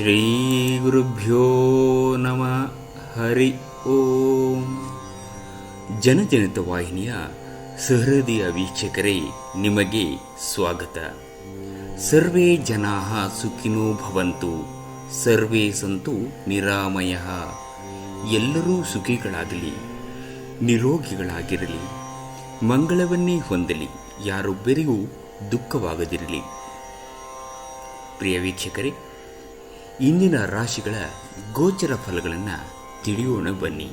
ಶ್ರೀ ಗುರುಭ್ಯೋ ನಮಃ. ಹರಿ ಓಂ. ಜನಜನಿತ ವಾಹಿನಿಯ ಸಹೃದಯ ವೀಕ್ಷಕರೇ, ನಿಮಗೆ ಸ್ವಾಗತ. ಸರ್ವೇ ಜನಾಃ ಸುಖಿನೋ ಭವಂತು, ಸರ್ವೇ ಸಂತು ನಿರಾಮಯಃ. ಎಲ್ಲರೂ ಸುಖಿಗಳಾಗಲಿ, ನಿರೋಗಿಗಳಾಗಿರಲಿ, ಮಂಗಳವನ್ನೇ ಹೊಂದಲಿ, ಯಾರೊಬ್ಬರಿಗೂ ದುಃಖವಾಗದಿರಲಿ. ಪ್ರಿಯ ವೀಕ್ಷಕರೇ, ಇಂದಿನ ರಾಶಿಗಳ ಗೋಚರ ಫಲಗಳನ್ನು ತಿಳಿಯೋಣ ಬನ್ನಿ.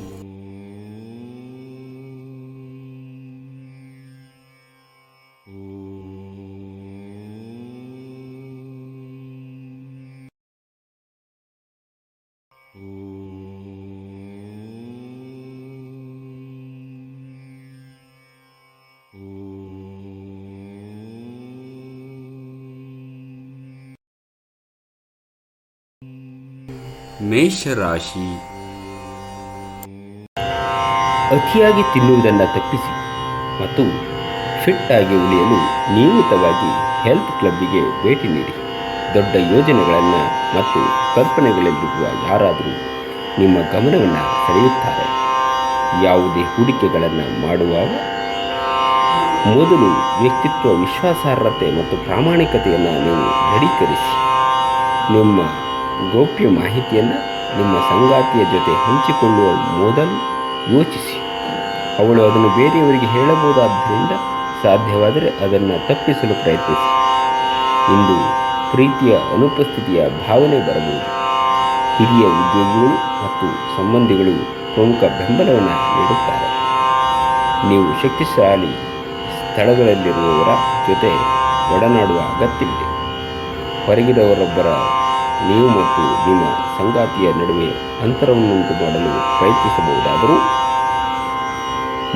ಮೇಷರಾಶಿ. ಅತಿಯಾಗಿ ತಿನ್ನುವುದನ್ನು ತಪ್ಪಿಸಿ ಮತ್ತು ಫಿಟ್ ಆಗಿ ಉಳಿಯಲು ನಿಯಮಿತವಾಗಿ ಹೆಲ್ತ್ ಕ್ಲಬ್ಬಿಗೆ ಭೇಟಿ ನೀಡಿ. ದೊಡ್ಡ ಯೋಜನೆಗಳನ್ನು ಮತ್ತು ಕಲ್ಪನೆಗಳಲ್ಲಿರುವ ಯಾರಾದರೂ ನಿಮ್ಮ ಗಮನವನ್ನು ಸೆಳೆಯುತ್ತಾರೆ. ಯಾವುದೇ ಹೂಡಿಕೆಗಳನ್ನು ಮಾಡುವಾಗ ಮೊದಲು ವ್ಯಕ್ತಿತ್ವ, ವಿಶ್ವಾಸಾರ್ಹತೆ ಮತ್ತು ಪ್ರಾಮಾಣಿಕತೆಯನ್ನು ನೀವು ದೃಢೀಕರಿಸಿ. ನಿಮ್ಮ ಗೌಪ್ಯ ಮಾಹಿತಿಯನ್ನು ನಿಮ್ಮ ಸಂಗಾತಿಯ ಜೊತೆ ಹಂಚಿಕೊಳ್ಳುವ ಮೊದಲು ಯೋಚಿಸಿ. ಅವಳು ಅದನ್ನು ಬೇರೆಯವರಿಗೆ ಹೇಳಬಹುದಾದ್ದರಿಂದ ಸಾಧ್ಯವಾದರೆ ಅದನ್ನು ತಪ್ಪಿಸಲು ಪ್ರಯತ್ನಿಸಿ. ಇಂದು ಪ್ರೀತಿಯ ಅನುಪಸ್ಥಿತಿಯ ಭಾವನೆ ಬರಬಹುದು. ಹಿರಿಯ ಉದ್ಯೋಗಿಗಳು ಮತ್ತು ಸಂಬಂಧಿಗಳು ಪ್ರಮುಖ ಬೆಂಬಲವನ್ನು ನೀಡುತ್ತಾರೆ. ನೀವು ಶಕ್ತಿಶಾಲಿ ಸ್ಥಳಗಳಲ್ಲಿರುವವರ ಜೊತೆ ಒಡನಾಡುವ ಅಗತ್ಯವಿದೆ. ಹೊರಗಿರುವವರೊಬ್ಬರ ನೀವು ಮತ್ತು ನಿಮ್ಮ ಸಂಗಾತಿಯ ನಡುವೆ ಅಂತರವನ್ನುಂಟು ಮಾಡಲು ಪ್ರಯತ್ನಿಸಬಹುದಾದರೂ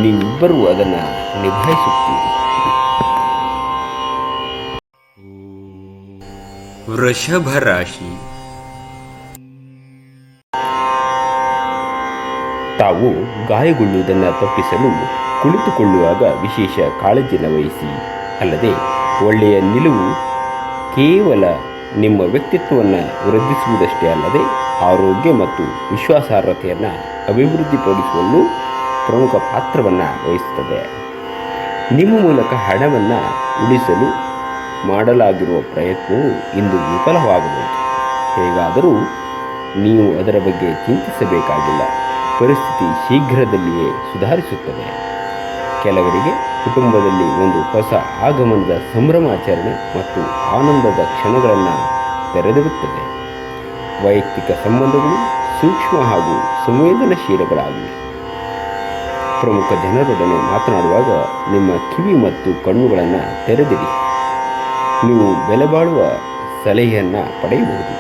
ನೀವಿಬ್ಬರೂ ಅದನ್ನು ನಿಭಾಯಿಸುತ್ತೀರಿ. ವೃಷಭ ರಾಶಿ. ತಾವು ಗಾಯಗೊಳ್ಳುವುದನ್ನು ತಪ್ಪಿಸಲು ಕುಳಿತುಕೊಳ್ಳುವಾಗ ವಿಶೇಷ ಕಾಳಜಿಯನ್ನು ವಹಿಸಿ. ಅಲ್ಲದೆ ಒಳ್ಳೆಯ ನಿಲುವು ಕೇವಲ ನಿಮ್ಮ ವ್ಯಕ್ತಿತ್ವವನ್ನು ವೃದ್ಧಿಸುವುದಷ್ಟೇ ಅಲ್ಲದೆ ಆರೋಗ್ಯ ಮತ್ತು ವಿಶ್ವಾಸಾರ್ಹತೆಯನ್ನು ಅಭಿವೃದ್ಧಿಪಡಿಸುವಲ್ಲೂ ಪ್ರಮುಖ ಪಾತ್ರವನ್ನು ವಹಿಸುತ್ತದೆ. ನಿಮ್ಮ ಮೂಲಕ ಹಣವನ್ನು ಉಳಿಸಲು ಮಾಡಲಾಗಿರುವ ಪ್ರಯತ್ನವು ಇಂದು ವಿಫಲವಾಗಬಹುದು. ಹೇಗಾದರೂ ನೀವು ಅದರ ಬಗ್ಗೆ ಚಿಂತಿಸಬೇಕಾಗಿಲ್ಲ. ಪರಿಸ್ಥಿತಿ ಶೀಘ್ರದಲ್ಲಿಯೇ ಸುಧಾರಿಸುತ್ತದೆ. ಕೆಲವರಿಗೆ ಕುಟುಂಬದಲ್ಲಿ ಒಂದು ಹೊಸ ಆಗಮನದ ಸಂಭ್ರಮಾಚರಣೆ ಮತ್ತು ಆನಂದದ ಕ್ಷಣಗಳನ್ನು ತೆರೆದಿರುತ್ತದೆ. ವೈಯಕ್ತಿಕ ಸಂಬಂಧಗಳು ಸೂಕ್ಷ್ಮ ಹಾಗೂ ಸಂವೇದನಶೀಲಗಳಾಗಿವೆ. ಪ್ರಮುಖ ಜನರೊಡನೆ ಮಾತನಾಡುವಾಗ ನಿಮ್ಮ ಕಿವಿ ಮತ್ತು ಕಣ್ಣುಗಳನ್ನು ತೆರೆದಿಡಿ. ನೀವು ಬೆಲೆಬಾಳುವ ಸಲಹೆಯನ್ನು ಪಡೆಯಬಹುದು.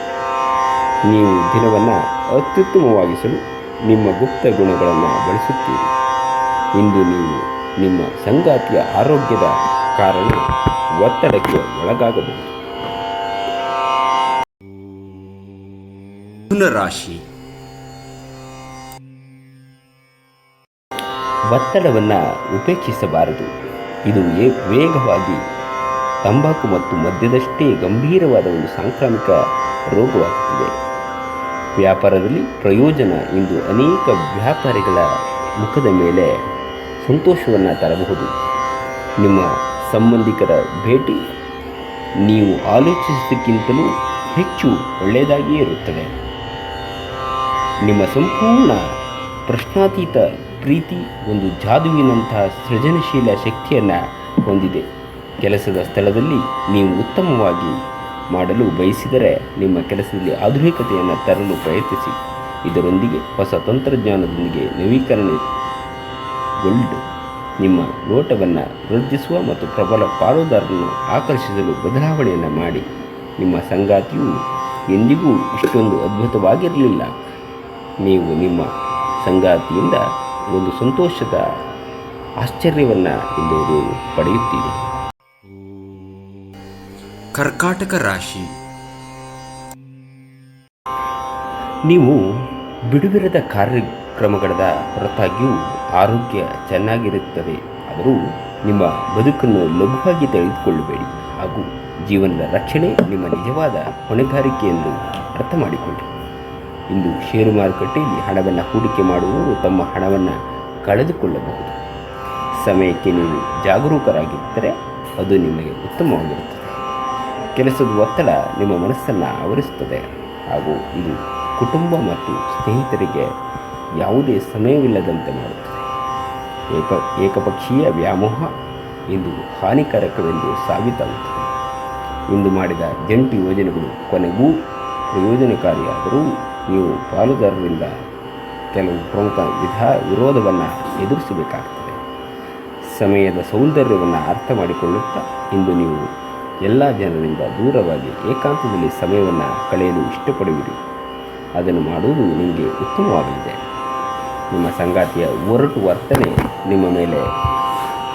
ನೀವು ದಿನವನ್ನು ಅತ್ಯುತ್ತಮವಾಗಿಸಲು ನಿಮ್ಮ ಗುಪ್ತ ಗುಣಗಳನ್ನು ಬಳಸುತ್ತೀರಿ. ಇಂದು ನೀವು ನಿಮ್ಮ ಸಂಗಾತಿಯ ಆರೋಗ್ಯದ ಕಾರಣ ಒತ್ತಡಕ್ಕೆ ಒಳಗಾಗಬಹುದು. ರಾಶಿ. ಒತ್ತಡವನ್ನು ಉಪೇಕ್ಷಿಸಬಾರದು. ಇದು ವೇಗವಾಗಿ ತಂಬಾಕು ಮತ್ತು ಮದ್ಯದಷ್ಟೇ ಗಂಭೀರವಾದ ಒಂದು ಸಾಂಕ್ರಾಮಿಕ ರೋಗವಾಗುತ್ತಿದೆ. ವ್ಯಾಪಾರದಲ್ಲಿ ಪ್ರಯೋಜನ ಇಂದು ಅನೇಕ ವ್ಯಾಪಾರಿಗಳ ಮುಖದ ಮೇಲೆ ಸಂತೋಷವನ್ನು ತರಬಹುದು. ನಿಮ್ಮ ಸಂಬಂಧಿಕರ ಭೇಟಿ ನೀವು ಆಲೋಚಿಸಿದ್ದಕ್ಕಿಂತಲೂ ಹೆಚ್ಚು ಒಳ್ಳೆಯದಾಗಿಯೇ ಇರುತ್ತದೆ. ನಿಮ್ಮ ಸಂಪೂರ್ಣ ಪ್ರಶ್ನಾತೀತ ಪ್ರೀತಿ ಒಂದು ಜಾದುವಿನಂತಹ ಸೃಜನಶೀಲ ಶಕ್ತಿಯನ್ನು ಹೊಂದಿದೆ. ಕೆಲಸದ ಸ್ಥಳದಲ್ಲಿ ನೀವು ಉತ್ತಮವಾಗಿ ಮಾಡಲು ಬಯಸಿದರೆ ನಿಮ್ಮ ಕೆಲಸದಲ್ಲಿ ಆಧುನಿಕತೆಯನ್ನು ತರಲು ಪ್ರಯತ್ನಿಸಿ. ಇದರೊಂದಿಗೆ ಹೊಸ ತಂತ್ರಜ್ಞಾನದೊಂದಿಗೆ ನವೀಕರಣಗೊಳ್ಳು. ನಿಮ್ಮ ನೋಟವನ್ನು ವೃದ್ಧಿಸುವ ಮತ್ತು ಪ್ರಬಲ ಪಾಲುದಾರರನ್ನು ಆಕರ್ಷಿಸಲು ಬದಲಾವಣೆಯನ್ನು ಮಾಡಿ. ನಿಮ್ಮ ಸಂಗಾತಿಯು ಎಂದಿಗೂ ಇಷ್ಟೊಂದು ಅದ್ಭುತವಾಗಿರಲಿಲ್ಲ. ನೀವು ನಿಮ್ಮ ಸಂಗಾತಿಯಿಂದ ಒಂದು ಸಂತೋಷದ ಆಶ್ಚರ್ಯವನ್ನು ಇಂದು ಪಡೆಯುತ್ತೀರಿ. ಕರ್ಕಾಟಕ ರಾಶಿ. ನೀವು ಬಿಡುವಿರದ ಕಾರ್ಯಕ್ರಮಗಳ ಹೊರತಾಗಿಯೂ ಆರೋಗ್ಯ ಚೆನ್ನಾಗಿರುತ್ತದೆ. ಆದರೂ ನಿಮ್ಮ ಬದುಕನ್ನು ಲಘುವಾಗಿ ತೆಗೆದುಕೊಳ್ಳಬೇಡಿ ಹಾಗೂ ಜೀವನದ ರಕ್ಷಣೆ ನಿಮ್ಮ ನಿಜವಾದ ಹೊಣೆಗಾರಿಕೆ ಎಂದು ಅರ್ಥ ಮಾಡಿಕೊಳ್ಳಿ. ಇಂದು ಷೇರು ಮಾರುಕಟ್ಟೆಯಲ್ಲಿ ಹಣವನ್ನು ಹೂಡಿಕೆ ಮಾಡುವವರು ತಮ್ಮ ಹಣವನ್ನು ಕಳೆದುಕೊಳ್ಳಬಹುದು. ಸಮಯಕ್ಕೆ ನೀವು ಜಾಗರೂಕರಾಗಿದ್ದರೆ ಅದು ನಿಮಗೆ ಉತ್ತಮವಾಗಿರುತ್ತದೆ. ಕೆಲಸದ ಒತ್ತಡ ನಿಮ್ಮ ಮನಸ್ಸನ್ನು ಆವರಿಸುತ್ತದೆ ಹಾಗೂ ಇದು ಕುಟುಂಬ ಮತ್ತು ಸ್ನೇಹಿತರಿಗೆ ಯಾವುದೇ ಸಮಯವಿಲ್ಲದಂತೆ ಮಾಡುತ್ತದೆ. ಏಕಪಕ್ಷೀಯ ವ್ಯಾಮೋಹ ಇಂದು ಹಾನಿಕಾರಕವೆಂದು ಸಾಬೀತಾಗುತ್ತದೆ. ಇಂದು ಮಾಡಿದ ಜಂಟಿ ಯೋಜನೆಗಳು ಕೊನೆಗೂ ಪ್ರಯೋಜನಕಾರಿಯಾದರೂ ನೀವು ಪಾಲುದಾರರಿಂದ ಕೆಲವು ಪ್ರಮುಖ ವಿರೋಧವನ್ನು ಎದುರಿಸಬೇಕಾಗುತ್ತದೆ. ಸಮಯದ ಸೌಂದರ್ಯವನ್ನು ಅರ್ಥ ಮಾಡಿಕೊಳ್ಳುತ್ತಾ ಇಂದು ನೀವು ಎಲ್ಲ ಜನರಿಂದ ದೂರವಾಗಿ ಏಕಾಂತದಲ್ಲಿ ಸಮಯವನ್ನು ಕಳೆಯಲು ಇಷ್ಟಪಡುವಿರಿ. ಅದನ್ನು ಮಾಡುವುದು ನಿಮಗೆ ಉತ್ತಮವಾಗಲಿದೆ. ನಿಮ್ಮ ಸಂಗಾತಿಯ ಒರಟು ವರ್ತನೆ ನಿಮ್ಮ ಮೇಲೆ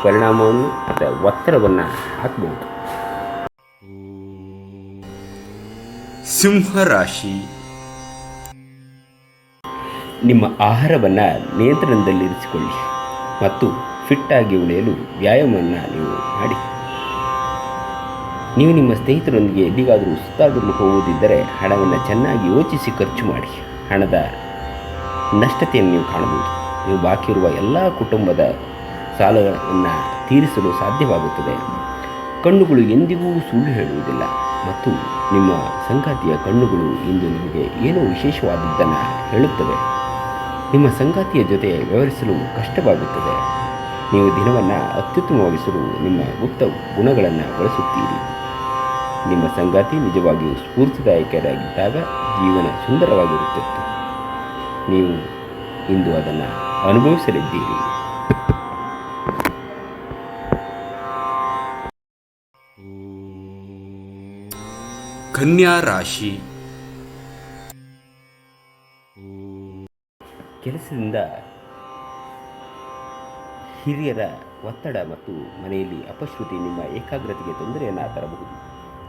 ಪರಿಣಾಮವನ್ನು ಮತ್ತು ಒತ್ತಡವನ್ನು ಹಾಕಬಹುದು. ಸಿಂಹರಾಶಿ. ನಿಮ್ಮ ಆಹಾರವನ್ನು ನಿಯಂತ್ರಣದಲ್ಲಿರಿಸಿಕೊಳ್ಳಿ ಮತ್ತು ಫಿಟ್ಟಾಗಿ ಉಳಿಯಲು ವ್ಯಾಯಾಮವನ್ನು ನೀವು ಮಾಡಿ. ನೀವು ನಿಮ್ಮ ಸ್ನೇಹಿತರೊಂದಿಗೆ ಎಲ್ಲಿಗಾದರೂ ಸುತ್ತಾಡಲು ಹೋಗುವುದಿದ್ದರೆ ಹಣವನ್ನು ಚೆನ್ನಾಗಿ ಯೋಚಿಸಿ ಖರ್ಚು ಮಾಡಿ. ಹಣದ ನಷ್ಟತೆಯನ್ನು ನೀವು ಕಾಣಬಹುದು. ನೀವು ಬಾಕಿ ಇರುವ ಎಲ್ಲ ಕುಟುಂಬದ ಸಾಲವನ್ನು ತೀರಿಸಲು ಸಾಧ್ಯವಾಗುತ್ತದೆ. ಕಣ್ಣುಗಳು ಎಂದಿಗೂ ಸುಳ್ಳು ಹೇಳುವುದಿಲ್ಲ ಮತ್ತು ನಿಮ್ಮ ಸಂಗಾತಿಯ ಕಣ್ಣುಗಳು ಇಂದು ನಿಮಗೆ ಏನೋ ವಿಶೇಷವಾದದ್ದನ್ನು ಹೇಳುತ್ತವೆ. ನಿಮ್ಮ ಸಂಗಾತಿಯ ಜೊತೆ ವ್ಯವಹರಿಸಲು ಕಷ್ಟವಾಗುತ್ತದೆ. ನೀವು ದಿನವನ್ನು ಅತ್ಯುತ್ತಮವಾಗಿಸಲು ನಿಮ್ಮ ಗುಪ್ತ ಗುಣಗಳನ್ನು ಬಳಸುತ್ತೀರಿ. ನಿಮ್ಮ ಸಂಗಾತಿ ನಿಜವಾಗಿಯೂ ಸ್ಫೂರ್ತಿದಾಯಕರಾಗಿದ್ದಾಗ ಜೀವನ ಸುಂದರವಾಗಿರುತ್ತಿತ್ತು. ನೀವು ಇಂದು ಅದನ್ನು ಅನುಭವಿಸಲಿದ್ದೀರಿ. ಕನ್ಯಾ ರಾಶಿ. ಕೆಲಸದಿಂದ ಹಿರಿಯರ ಒತ್ತಡ ಮತ್ತು ಮನೆಯಲ್ಲಿ ಅಪಶ್ರುತಿ ನಿಮ್ಮ ಏಕಾಗ್ರತೆಗೆ ತೊಂದರೆಯನ್ನು ತರಬಹುದು.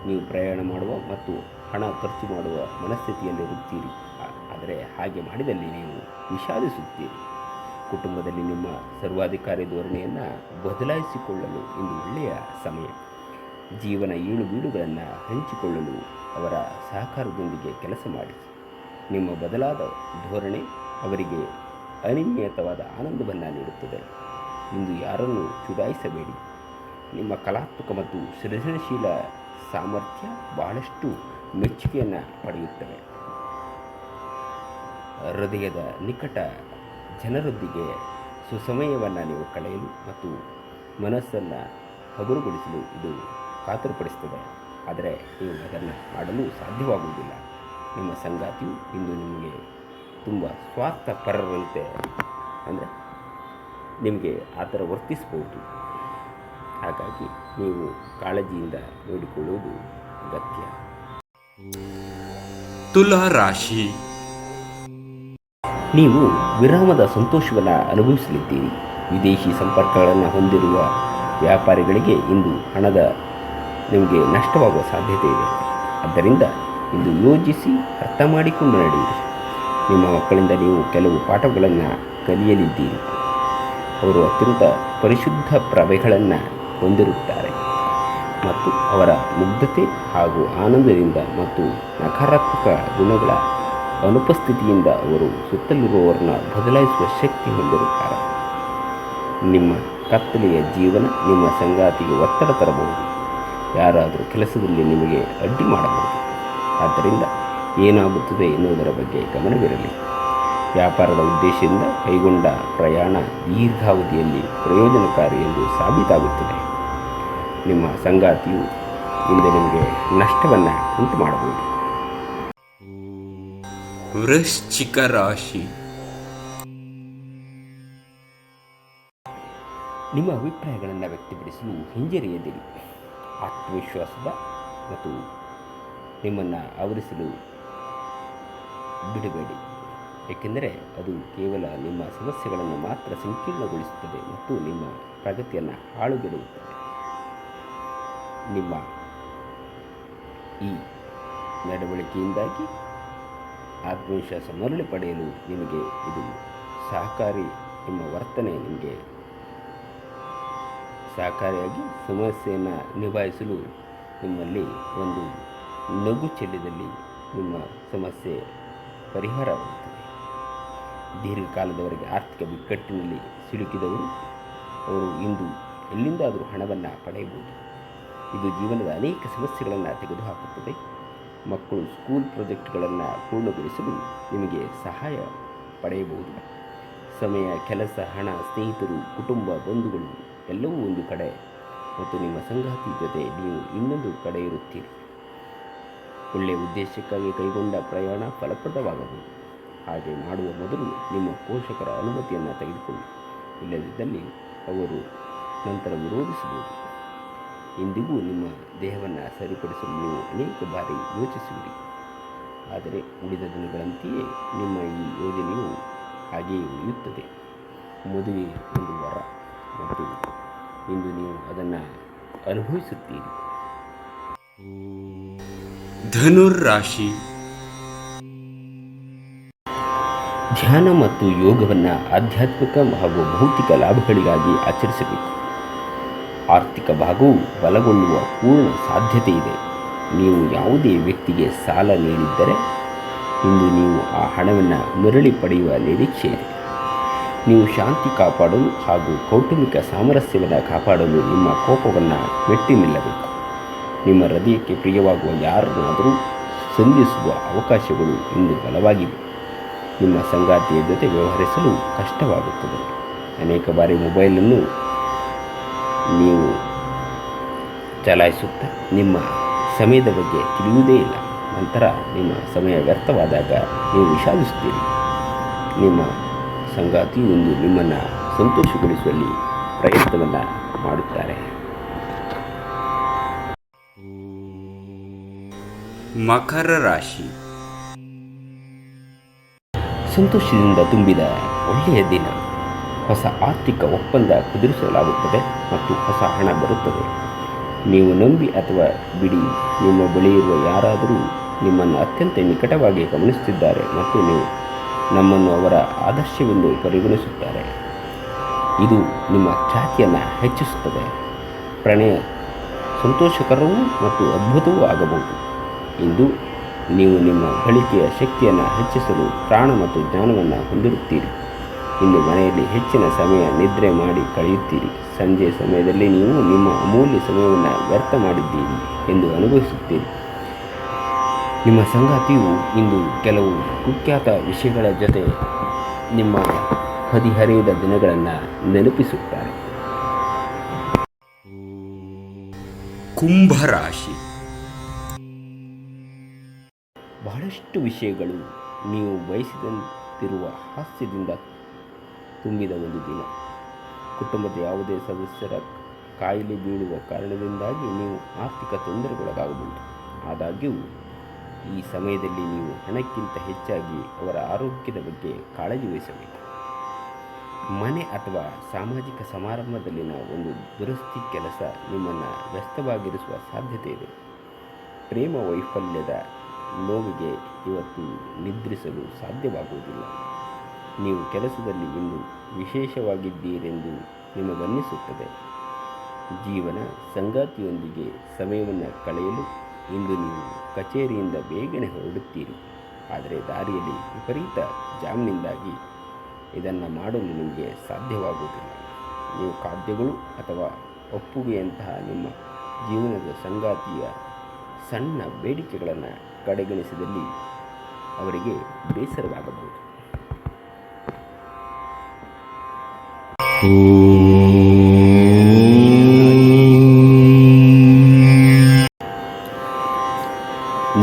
ನೀವು ಪ್ರಯಾಣ ಮಾಡುವ ಮತ್ತು ಹಣ ಖರ್ಚು ಮಾಡುವ ಮನಸ್ಥಿತಿಯಲ್ಲಿರುತ್ತೀರಿ. ಆದರೆ ಹಾಗೆ ಮಾಡಿದಲ್ಲಿ ನೀವು ವಿಷಾದಿಸುತ್ತೀರಿ. ಕುಟುಂಬದಲ್ಲಿ ನಿಮ್ಮ ಸರ್ವಾಧಿಕಾರಿ ಧೋರಣೆಯನ್ನು ಬದಲಾಯಿಸಿಕೊಳ್ಳಲು ಇಂದು ಒಳ್ಳೆಯ ಸಮಯ. ಜೀವನ ಏಳು ಬೀಳುಗಳನ್ನು ಹಂಚಿಕೊಳ್ಳಲು ಅವರ ಸಹಕಾರದೊಂದಿಗೆ ಕೆಲಸ ಮಾಡಿ. ನಿಮ್ಮ ಬದಲಾದ ಧೋರಣೆ ಅವರಿಗೆ ಅನಿಯಮಿತವಾದ ಆನಂದವನ್ನು ನೀಡುತ್ತದೆ. ಇಂದು ಯಾರನ್ನು ಚುಡಾಯಿಸಬೇಡಿ. ನಿಮ್ಮ ಕಲಾತ್ಮಕ ಮತ್ತು ಸೃಜನಶೀಲ ಸಾಮರ್ಥ್ಯ ಬಹಳಷ್ಟು ಮೆಚ್ಚುಗೆಯನ್ನು ಪಡೆಯುತ್ತವೆ. ಹೃದಯದ ನಿಕಟ ಜನರೊಂದಿಗೆ ಸುಸಮಯವನ್ನು ನೀವು ಕಳೆಯಲು ಮತ್ತು ಮನಸ್ಸನ್ನು ಹಗುರಗೊಳಿಸಲು ಇದು ಖಾತರಿಪಡಿಸುತ್ತದೆ. ಆದರೆ ನೀವು ಅದನ್ನು ಮಾಡಲು ಸಾಧ್ಯವಾಗುವುದಿಲ್ಲ. ನಿಮ್ಮ ಸಂಗಾತಿಯು ಇಂದು ನಿಮಗೆ ತುಂಬ ಸ್ವಾರ್ಥಪರರಂತೆ ಅಂದರೆ ನಿಮಗೆ ಆ ಥರ ವರ್ತಿಸಬಹುದು. ಹಾಗಾಗಿ ನೀವು ಕಾಳಜಿಯಿಂದ ನೋಡಿಕೊಳ್ಳುವುದು ಅಗತ್ಯ. ತುಲಾ ರಾಶಿ. ನೀವು ವಿರಾಮದ ಸಂತೋಷವನ್ನು ಅನುಭವಿಸಲಿದ್ದೀರಿ. ವಿದೇಶಿ ಸಂಪರ್ಕಗಳನ್ನು ಹೊಂದಿರುವ ವ್ಯಾಪಾರಿಗಳಿಗೆ ಇಂದು ಹಣದ ನಿಮಗೆ ನಷ್ಟವಾಗುವ ಸಾಧ್ಯತೆ ಇದೆ. ಆದ್ದರಿಂದ ಇಂದು ಯೋಜಿಸಿ ಅರ್ಥ ಮಾಡಿಕೊಂಡು ನಡೆಯಿರಿ. ನಿಮ್ಮ ಮಕ್ಕಳಿಂದ ನೀವು ಕೆಲವು ಪಾಠಗಳನ್ನು ಕಲಿಯಲಿದ್ದೀರಿ. ಅವರು ಅತ್ಯಂತ ಪರಿಶುದ್ಧ ಪ್ರಭೆಗಳನ್ನು ಹೊಂದಿರುತ್ತಾರೆ ಮತ್ತು ಅವರ ಮುಗ್ಧತೆ ಹಾಗೂ ಆನಂದದಿಂದ ಮತ್ತು ನಕಾರಾತ್ಮಕ ಗುಣಗಳ ಅನುಪಸ್ಥಿತಿಯಿಂದ ಅವರು ಸುತ್ತಲಿರುವವರನ್ನು ಬದಲಾಯಿಸುವ ಶಕ್ತಿ ಹೊಂದಿರುತ್ತಾರೆ. ನಿಮ್ಮ ಕತ್ತಲೆಯ ಜೀವನ ನಿಮ್ಮ ಸಂಗಾತಿಗೆ ಒತ್ತಡ ತರಬಹುದು. ಯಾರಾದರೂ ಕೆಲಸದಲ್ಲಿ ನಿಮಗೆ ಅಡ್ಡಿ ಮಾಡಬಹುದು. ಆದ್ದರಿಂದ ಏನಾಗುತ್ತದೆ ಎನ್ನುವುದರ ಬಗ್ಗೆ ಗಮನವಿರಲಿ. ವ್ಯಾಪಾರದ ಉದ್ದೇಶದಿಂದ ಕೈಗೊಂಡ ಪ್ರಯಾಣ ದೀರ್ಘಾವಧಿಯಲ್ಲಿ ಪ್ರಯೋಜನಕಾರಿ ಎಂದು ಸಾಬೀತಾಗುತ್ತದೆ. ನಿಮ್ಮ ಸಂಗಾತಿಯು ಇಂದು ನಿಮಗೆ ನಷ್ಟವನ್ನು ಉಂಟು ಮಾಡಬಹುದು. ವೃಶ್ಚಿಕ ರಾಶಿ. ನಿಮ್ಮ ಅಭಿಪ್ರಾಯಗಳನ್ನು ವ್ಯಕ್ತಪಡಿಸಲು ಹಿಂಜರಿಯದಿರಿ. ಆತ್ಮವಿಶ್ವಾಸದ ಮತ್ತು ನಿಮ್ಮನ್ನು ಆವರಿಸಲು ಬಿಡಬೇಡಿ, ಏಕೆಂದರೆ ಅದು ಕೇವಲ ನಿಮ್ಮ ಸಮಸ್ಯೆಗಳನ್ನು ಮಾತ್ರ ಸಂಕೀರ್ಣಗೊಳಿಸುತ್ತದೆ ಮತ್ತು ನಿಮ್ಮ ಪ್ರಗತಿಯನ್ನು ಹಾಳುಗೆಡುತ್ತದೆ. ನಿಮ್ಮ ಈ ನಡವಳಿಕೆಯಿಂದಾಗಿ ಆತ್ಮವಿಶ್ವಾಸ ಮರಳಿ ಪಡೆಯಲು ನಿಮಗೆ ಇದು ಸಹಕಾರಿ. ನಿಮ್ಮ ವರ್ತನೆ ನಿಮಗೆ ಸಹಕಾರಿಯಾಗಿ ಸಮಸ್ಯೆಯನ್ನು ನಿಭಾಯಿಸಲು ನಿಮ್ಮಲ್ಲಿ ಒಂದು ನಗು ಚೆಲ್ಲಿದಲ್ಲಿ ನಿಮ್ಮ ಸಮಸ್ಯೆ ಪರಿಹಾರವಾಗುತ್ತದೆ. ದೀರ್ಘಕಾಲದವರೆಗೆ ಆರ್ಥಿಕ ಬಿಕ್ಕಟ್ಟಿನಲ್ಲಿ ಸಿಲುಕಿದವರು ಅವರು ಇಂದು ಎಲ್ಲಿಂದಾದರೂ ಹಣವನ್ನು ಪಡೆಯಬಹುದು. ಇದು ಜೀವನದ ಅನೇಕ ಸಮಸ್ಯೆಗಳನ್ನು ತೆಗೆದುಹಾಕುತ್ತದೆ. ಮಕ್ಕಳು ಸ್ಕೂಲ್ ಪ್ರಾಜೆಕ್ಟ್ಗಳನ್ನು ಪೂರ್ಣಗೊಳಿಸಲು ನಿಮಗೆ ಸಹಾಯ ಪಡೆಯಬಹುದು. ಸಮಯ, ಕೆಲಸ, ಹಣ, ಸ್ನೇಹಿತರು, ಕುಟುಂಬ, ಬಂಧುಗಳು ಎಲ್ಲವೂ ಒಂದು ಕಡೆ ಮತ್ತು ನಿಮ್ಮ ಸಂಗಾತಿ ಜೊತೆ ನೀವು ಇನ್ನೊಂದು ಕಡೆ ಇರುತ್ತೀರಿ. ಒಳ್ಳೆಯ ಉದ್ದೇಶಕ್ಕಾಗಿ ಕೈಗೊಂಡ ಪ್ರಯಾಣ ಫಲಪ್ರದವಾಗಬಹುದು. ಹಾಗೆ ಮಾಡುವ ಮೊದಲು ನಿಮ್ಮ ಪೋಷಕರ ಅನುಮತಿಯನ್ನು ತೆಗೆದುಕೊಳ್ಳಿ. ಇಲ್ಲದಿದ್ದಲ್ಲಿ ಅವರು ನಂತರ ವಿರೋಧಿಸಬಹುದು. ಇಂದಿಗೂ ನಿಮ್ಮ ದೇಹವನ್ನು ಸರಿಪಡಿಸಲು ನೀವು ಅನೇಕ ಬಾರಿ ಯೋಚಿಸುವಿರಿ. ಆದರೆ ಉಳಿದ ದಿನಗಳಂತೆಯೇ ನಿಮ್ಮ ಈ ಯೋಜನೆಯು ಹಾಗೆಯೇ ಉಳಿಯುತ್ತದೆ. ಮದುವೆ ಒಂದು ವರ ಮತ್ತು ಇಂದು ನೀವು ಅದನ್ನು ಅನುಭವಿಸುತ್ತೀರಿ. ಧನುರಾಶಿ. ಧ್ಯಾನ ಮತ್ತು ಯೋಗವನ್ನು ಆಧ್ಯಾತ್ಮಿಕ ಹಾಗೂ ಭೌತಿಕ ಲಾಭಗಳಿಗಾಗಿ ಆಚರಿಸಬೇಕು. ಆರ್ಥಿಕ ಭಾಗವು ಬಲಗೊಳ್ಳುವ ಪೂರ್ಣ ಸಾಧ್ಯತೆ ಇದೆ. ನೀವು ಯಾವುದೇ ವ್ಯಕ್ತಿಗೆ ಸಾಲ ನೀಡಿದ್ದರೆ ಇಂದು ನೀವು ಆ ಹಣವನ್ನು ಮರಳಿ ಪಡೆಯುವ ನಿರೀಕ್ಷೆ ಇದೆ. ನೀವು ಶಾಂತಿ ಕಾಪಾಡಲು ಹಾಗೂ ಕೌಟುಂಬಿಕ ಸಾಮರಸ್ಯವನ್ನು ಕಾಪಾಡಲು ನಿಮ್ಮ ಕೋಪವನ್ನು ಮೆಟ್ಟಿ ನಿಲ್ಲಬೇಕು. ನಿಮ್ಮ ಹೃದಯಕ್ಕೆ ಪ್ರಿಯವಾಗುವ ಯಾರನ್ನಾದರೂ ಸಂಧಿಸುವ ಅವಕಾಶಗಳು ಇಂದು ಬಲವಾಗಿವೆ. ನಿಮ್ಮ ಸಂಗಾತಿಯ ಜೊತೆ ವ್ಯವಹರಿಸಲು ಕಷ್ಟವಾಗುತ್ತದೆ. ಅನೇಕ ಬಾರಿ ಮೊಬೈಲನ್ನು ನೀವು ಚಲಾಯಿಸುತ್ತಾ ನಿಮ್ಮ ಸಮಯದ ಬಗ್ಗೆ ತಿಳಿಯುವುದೇ ಇಲ್ಲ. ನಂತರ ನಿಮ್ಮ ಸಮಯ ವ್ಯರ್ಥವಾದಾಗ ನೀವು ವಿಷಾದಿಸುತ್ತೀರಿ. ನಿಮ್ಮ ಸಂಗಾತಿಯು ಇಂದು ನಿಮ್ಮನ್ನು ಸಂತೋಷಗೊಳಿಸುವಲ್ಲಿ ಪ್ರಯತ್ನವನ್ನು ಮಾಡುತ್ತಾರೆ. ಮಕರ ರಾಶಿ. ಸಂತೋಷದಿಂದ ತುಂಬಿದ ಒಳ್ಳೆಯ ದಿನ. ಹೊಸ ಆರ್ಥಿಕ ಒಪ್ಪಂದ ಕುದುರಿಸಲಾಗುತ್ತದೆ ಮತ್ತು ಹೊಸ ಹಣ ಬರುತ್ತದೆ. ನೀವು ನಂಬಿ ಅಥವಾ ಬಿಡಿ, ನಿಮ್ಮ ಬಳಿ ಇರುವ ಯಾರಾದರೂ ನಿಮ್ಮನ್ನು ಅತ್ಯಂತ ನಿಕಟವಾಗಿ ಗಮನಿಸುತ್ತಿದ್ದಾರೆ ಮತ್ತು ನೀವು ನಮ್ಮನ್ನು ಅವರ ಆದರ್ಶವೆಂದು ಪರಿಗಣಿಸುತ್ತಾರೆ. ಇದು ನಿಮ್ಮ ಖ್ಯಾತಿಯನ್ನು ಹೆಚ್ಚಿಸುತ್ತದೆ. ಪ್ರಣಯ ಸಂತೋಷಕರವೂ ಮತ್ತು ಅದ್ಭುತವೂ ಆಗಬಹುದು. ಇಂದು ನೀವು ನಿಮ್ಮ ಗಳಿಕೆಯ ಶಕ್ತಿಯನ್ನು ಹೆಚ್ಚಿಸಲು ಪ್ರಾಣ ಮತ್ತು ಜ್ಞಾನವನ್ನು ಹೊಂದಿರುತ್ತೀರಿ. ಇಂದು ಮನೆಯಲ್ಲಿ ಹೆಚ್ಚಿನ ಸಮಯ ನಿದ್ರೆ ಮಾಡಿ ಕಳೆಯುತ್ತೀರಿ. ಸಂಜೆ ಸಮಯದಲ್ಲಿ ನೀವು ನಿಮ್ಮ ಅಮೂಲ್ಯ ಸಮಯವನ್ನು ವ್ಯರ್ಥ ಮಾಡಿದ್ದೀರಿ ಎಂದು ಅನುಭವಿಸುತ್ತೀರಿ. ನಿಮ್ಮ ಸಂಗಾತಿಯು ಇಂದು ಕೆಲವು ಕುಖ್ಯಾತ ವಿಷಯಗಳ ಜೊತೆ ನಿಮ್ಮ ಹದಿಹರೆಯದ ದಿನಗಳನ್ನು ನೆನಪಿಸುತ್ತಾರೆ. ಕುಂಭರಾಶಿ. ಬಹಳಷ್ಟು ವಿಷಯಗಳು ನೀವು ಬಯಸಿದಂತಿರುವ ಹಾಸ್ಯದಿಂದ ತುಂಬಿದ ಒಂದು ದಿನ. ಕುಟುಂಬದ ಯಾವುದೇ ಸದಸ್ಯರ ಕಾಯಿಲೆ ಬೀಳುವ ಕಾರಣದಿಂದಾಗಿ ನೀವು ಆರ್ಥಿಕ ತೊಂದರೆಗೊಳಗಾಗಬಹುದು. ಆದಾಗ್ಯೂ ಈ ಸಮಯದಲ್ಲಿ ನೀವು ಹಣಕ್ಕಿಂತ ಹೆಚ್ಚಾಗಿ ಅವರ ಆರೋಗ್ಯದ ಬಗ್ಗೆ ಕಾಳಜಿ ವಹಿಸಬೇಕು. ಮನೆ ಅಥವಾ ಸಾಮಾಜಿಕ ಸಮಾರಂಭದಲ್ಲಿನ ಒಂದು ದುರಸ್ತಿ ಕೆಲಸ ನಿಮ್ಮನ್ನು ವ್ಯಸ್ತವಾಗಿರಿಸುವ ಸಾಧ್ಯತೆ ಇದೆ. ಪ್ರೇಮ ವೈಫಲ್ಯದ ನೋವಿಗೆ ಇವತ್ತು ನಿದ್ರಿಸಲು ಸಾಧ್ಯವಾಗುವುದಿಲ್ಲ. ನೀವು ಕೆಲಸದಲ್ಲಿ ಇಂದು ವಿಶೇಷವಾಗಿದ್ದೀರೆಂದು ನಿಮಗನ್ನಿಸುತ್ತದೆ. ಜೀವನ ಸಂಗಾತಿಯೊಂದಿಗೆ ಸಮಯವನ್ನು ಕಳೆಯಲು ಇಂದು ನೀವು ಕಚೇರಿಯಿಂದ ಬೇಗನೆ ಹೊರಡುತ್ತೀರಿ. ಆದರೆ ದಾರಿಯಲ್ಲಿ ವಿಪರೀತ ಜಾಮ್ನಿಂದಾಗಿ ಇದನ್ನು ಮಾಡಲು ನಿಮಗೆ ಸಾಧ್ಯವಾಗುವುದಿಲ್ಲ. ನೀವು ಖಾದ್ಯಗಳು ಅಥವಾ ಒಪ್ಪುಗೆಯಂತಹ ನಿಮ್ಮ ಜೀವನದ ಸಂಗಾತಿಯ ಸಣ್ಣ ಬೇಡಿಕೆಗಳನ್ನು ಕಡೆಗಣಿಸಿದಲ್ಲಿ ಅವರಿಗೆ ಬೇಸರವಾಗಬಹುದು.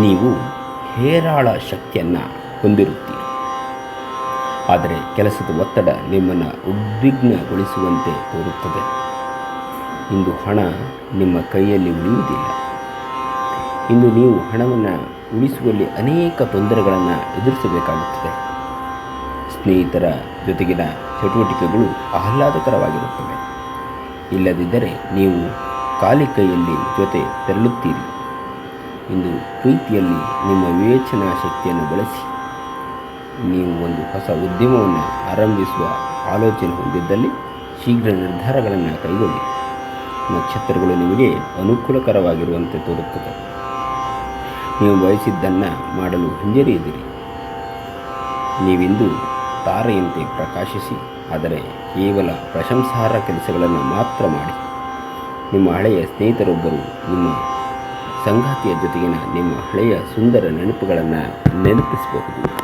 ನೀವು ಹೇರಾಳ ಶಕ್ತಿಯನ್ನು ಹೊಂದಿರುತ್ತೀರಿ. ಆದರೆ ಕೆಲಸದ ಒತ್ತಡ ನಿಮ್ಮನ್ನು ಉದ್ವಿಗ್ನಗೊಳಿಸುವಂತೆ ತೋರುತ್ತದೆ. ಇಂದು ಹಣ ನಿಮ್ಮ ಕೈಯಲ್ಲಿ ಉಳಿಯುವುದಿಲ್ಲ. ಇಂದು ನೀವು ಹಣವನ್ನು ಉಳಿಸುವಲ್ಲಿ ಅನೇಕ ತೊಂದರೆಗಳನ್ನು ಎದುರಿಸಬೇಕಾಗುತ್ತದೆ. ಸ್ನೇಹಿತರ ಜೊತೆಗಿನ ಚಟುವಟಿಕೆಗಳು ಆಹ್ಲಾದಕರವಾಗಿರುತ್ತವೆ. ಇಲ್ಲದಿದ್ದರೆ ನೀವು ಖಾಲಿ ಕೈಯಲ್ಲಿ ಜೊತೆ ತೆರಳುತ್ತೀರಿ. ಇಂದು ಪ್ರೀತಿಯಲ್ಲಿ ನಿಮ್ಮ ವಿವೇಚನಾ ಶಕ್ತಿಯನ್ನು ಬಳಸಿ. ನೀವು ಒಂದು ಹೊಸ ಉದ್ಯಮವನ್ನು ಆರಂಭಿಸುವ ಆಲೋಚನೆ ಹೊಂದಿದ್ದಲ್ಲಿ ಶೀಘ್ರ ನಿರ್ಧಾರಗಳನ್ನು ಕೈಗೊಳ್ಳಿ. ನಕ್ಷತ್ರಗಳು ನಿಮಗೆ ಅನುಕೂಲಕರವಾಗಿರುವಂತೆ ತೋರುತ್ತದೆ. ನೀವು ಬಯಸಿದ್ದನ್ನು ಮಾಡಲು ಹಿಂಜರಿಯದಿರಿ. ನೀವಿಂದು ತಾರೆಯಂತೆ ಪ್ರಕಾಶಿಸಿ, ಆದರೆ ಕೇವಲ ಪ್ರಶಂಸಾರ್ಹ ಕೆಲಸಗಳನ್ನು ಮಾತ್ರ ಮಾಡಿ. ನಿಮ್ಮ ಹಳೆಯ ಸ್ನೇಹಿತರೊಬ್ಬರು ನಿಮ್ಮ ಸಂಗಾತಿಯ ಜೊತೆಗಿನ ನಿಮ್ಮ ಹಳೆಯ ಸುಂದರ ನೆನಪುಗಳನ್ನು ನೆನಪಿಸಬಹುದು.